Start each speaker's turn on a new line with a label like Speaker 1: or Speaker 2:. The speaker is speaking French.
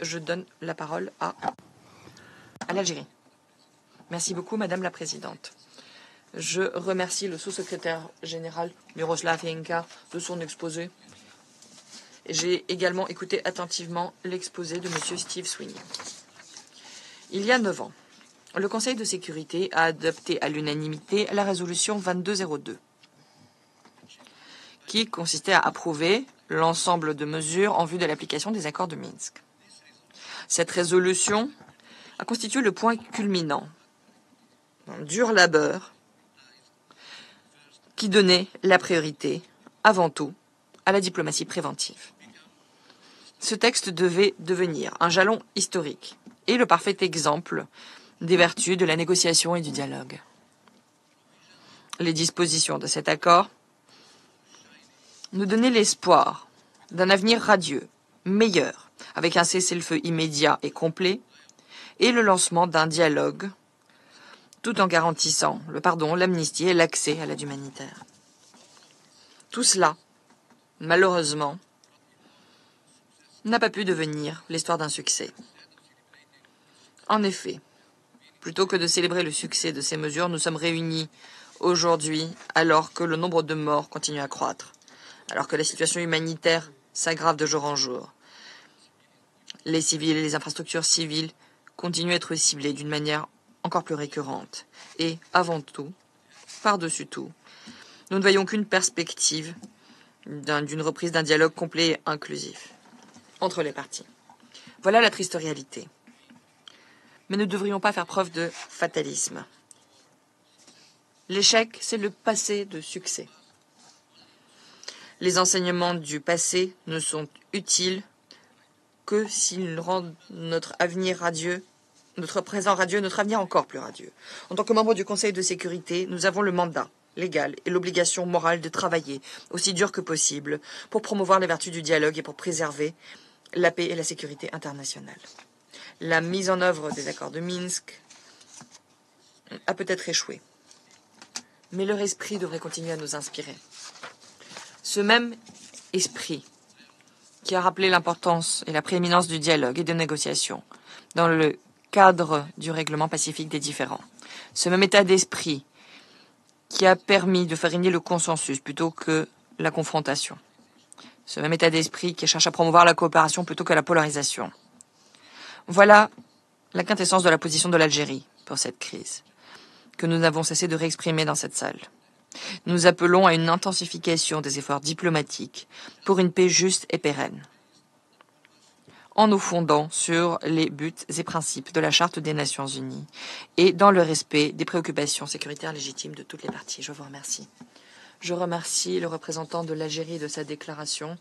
Speaker 1: Je donne la parole à l'Algérie. Merci beaucoup, Madame la Présidente. Je remercie le sous-secrétaire général Miroslav Jenka de son exposé. J'ai également écouté attentivement l'exposé de M. Steve Sweeney. Il y a 9 ans, le Conseil de sécurité a adopté à l'unanimité la résolution 2202, qui consistait à approuver l'ensemble de mesures en vue de l'application des accords de Minsk. Cette résolution a constitué le point culminant d'un dur labeur qui donnait la priorité, avant tout, à la diplomatie préventive. Ce texte devait devenir un jalon historique et le parfait exemple des vertus de la négociation et du dialogue. Les dispositions de cet accord nous donnaient l'espoir d'un avenir radieux, meilleur, avec un cessez-le-feu immédiat et complet, et le lancement d'un dialogue, tout en garantissant le pardon, l'amnistie et l'accès à l'aide humanitaire. Tout cela, malheureusement, n'a pas pu devenir l'histoire d'un succès. En effet, plutôt que de célébrer le succès de ces mesures, nous sommes réunis aujourd'hui alors que le nombre de morts continue à croître, alors que la situation humanitaire s'aggrave de jour en jour. Les civils et les infrastructures civiles continuent à être ciblées d'une manière encore plus récurrente. Et, avant tout, par-dessus tout, nous ne voyons qu'une perspective d'une reprise d'un dialogue complet et inclusif entre les parties. Voilà la triste réalité. Mais ne devrions pas faire preuve de fatalisme. L'échec, c'est le passé de succès. Les enseignements du passé ne sont utiles que s'ils rendent notre avenir radieux, notre présent radieux, notre avenir encore plus radieux. En tant que membre du Conseil de sécurité, nous avons le mandat légal et l'obligation morale de travailler aussi dur que possible pour promouvoir les vertus du dialogue et pour préserver la paix et la sécurité internationale. La mise en œuvre des accords de Minsk a peut-être échoué, mais leur esprit devrait continuer à nous inspirer. Ce même esprit qui a rappelé l'importance et la prééminence du dialogue et des négociations dans le cadre du règlement pacifique des différends. Ce même état d'esprit qui a permis de faire régner le consensus plutôt que la confrontation. Ce même état d'esprit qui cherche à promouvoir la coopération plutôt que la polarisation. Voilà la quintessence de la position de l'Algérie pour cette crise, que nous n'avons cessé de réexprimer dans cette salle. Nous appelons à une intensification des efforts diplomatiques pour une paix juste et pérenne, en nous fondant sur les buts et principes de la Charte des Nations Unies et dans le respect des préoccupations sécuritaires légitimes de toutes les parties. Je vous remercie. Je remercie le représentant de l'Algérie de sa déclaration.